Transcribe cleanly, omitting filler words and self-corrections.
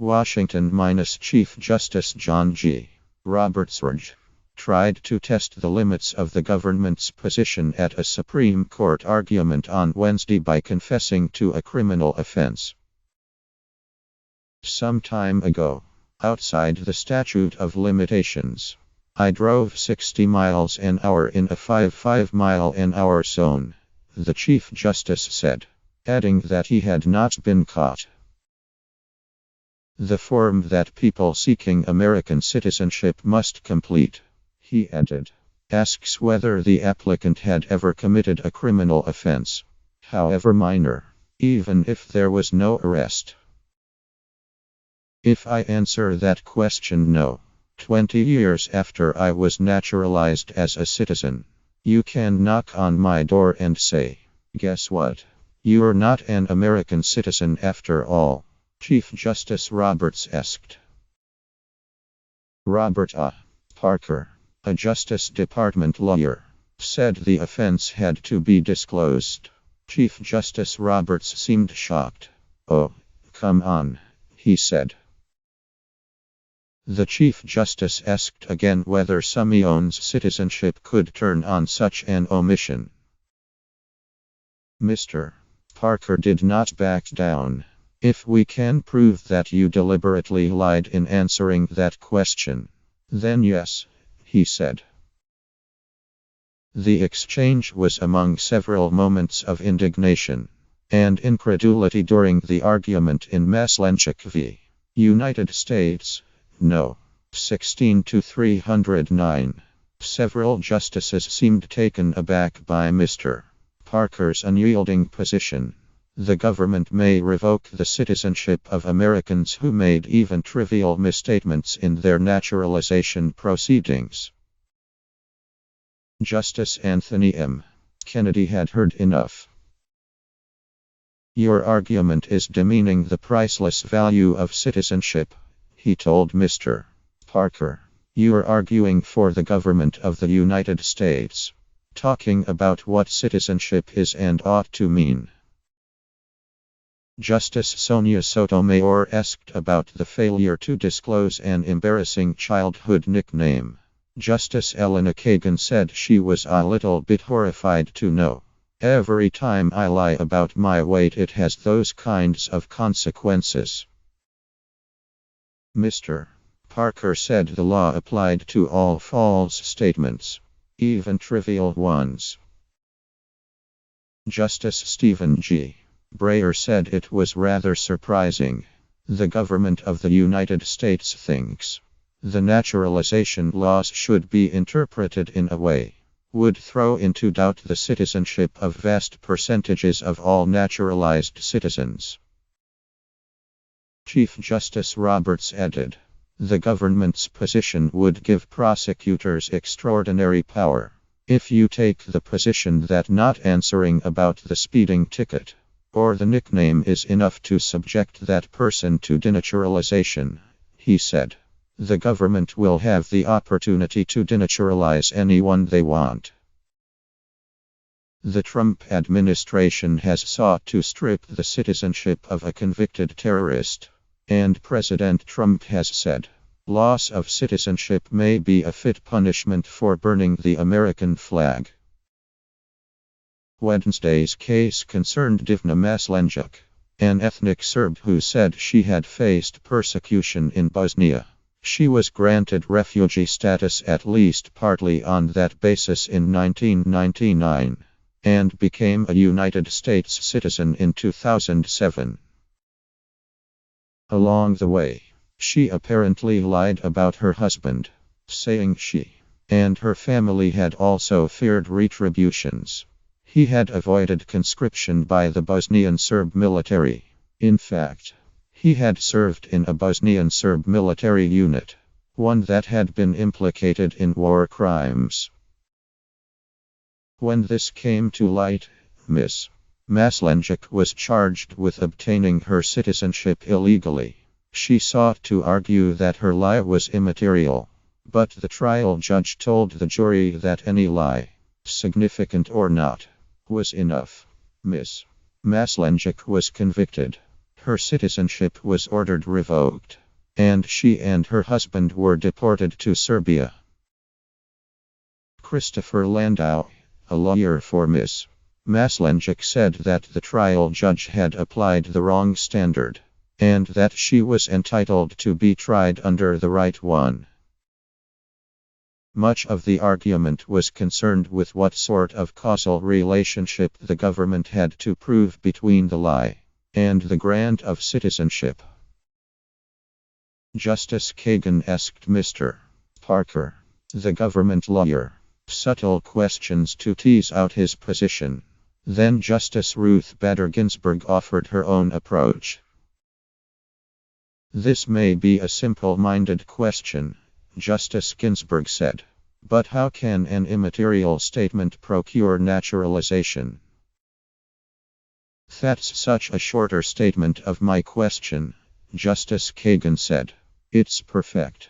Washington minus Chief Justice John G. Roberts tried to test the limits of the government's position at a Supreme Court argument on Wednesday by confessing to a criminal offense. Some time ago, outside the statute of limitations, I drove 60 miles an hour in a 5-mile-an-hour zone, the Chief Justice said, adding that he had not been caught. The form that people seeking American citizenship must complete, he added, asks whether the applicant had ever committed a criminal offense, however minor, even if there was no arrest. If I answer that question no, 20 years after I was naturalized as a citizen, you can knock on my door and say, "Guess what? You're not an American citizen after all," Chief Justice Roberts asked. Robert A. Parker, a Justice Department lawyer, said the offense had to be disclosed. Chief Justice Roberts seemed shocked. "Oh, come on," he said. The Chief Justice asked again whether someone's citizenship could turn on such an omission. Mr. Parker did not back down. "If we can prove that you deliberately lied in answering that question, then yes," he said. The exchange was among several moments of indignation and incredulity during the argument in Maslanchik v. United States, No. 16-309. Several justices seemed taken aback by Mr. Parker's unyielding position. The government may revoke the citizenship of Americans who made even trivial misstatements in their naturalization proceedings. Justice Anthony M. Kennedy had heard enough. "Your argument is demeaning the priceless value of citizenship," he told Mr. Parker. "You're arguing for the government of the United States, talking about what citizenship is and ought to mean." Justice Sonia Sotomayor asked about the failure to disclose an embarrassing childhood nickname. Justice Elena Kagan said she was a little bit horrified to know, "Every time I lie about my weight, it has those kinds of consequences." Mr. Parker said the law applied to all false statements, even trivial ones. Justice Stephen G. Breyer said it was rather surprising. "The government of the United States thinks the naturalization laws should be interpreted in a way would throw into doubt the citizenship of vast percentages of all naturalized citizens." Chief Justice Roberts added, "The government's position would give prosecutors extraordinary power. If you take the position that not answering about the speeding ticket or the nickname is enough to subject that person to denaturalization," he said, "the government will have the opportunity to denaturalize anyone they want." The Trump administration has sought to strip the citizenship of a convicted terrorist, and President Trump has said, loss of citizenship may be a fit punishment for burning the American flag. Wednesday's case concerned Divna Maslanchik, an ethnic Serb who said she had faced persecution in Bosnia. She was granted refugee status at least partly on that basis in 1999, and became a United States citizen in 2007. Along the way, she apparently lied about her husband, saying she and her family had also feared retributions. He had avoided conscription by the Bosnian Serb military. In fact, he had served in a Bosnian Serb military unit, one that had been implicated in war crimes. When this came to light, Ms. Maslanchik was charged with obtaining her citizenship illegally. She sought to argue that her lie was immaterial, but the trial judge told the jury that any lie, significant or not, was enough. Ms. Maslanchik was convicted. her citizenship was ordered revoked, and she and her husband were deported to Serbia. Christopher Landau, a lawyer for Ms. Maslenjak, said that the trial judge had applied the wrong standard, and that she was entitled to be tried under the right one. Much of the argument was concerned with what sort of causal relationship the government had to prove between the lie and the grant of citizenship. Justice Kagan asked Mr. Parker, the government lawyer, subtle questions to tease out his position. Then Justice Ruth Bader Ginsburg offered her own approach. "This may be a simple-minded question," Justice Ginsburg said. "But how can an immaterial statement procure naturalization?" "That's such a shorter statement of my question," Justice Kagan said. "It's perfect."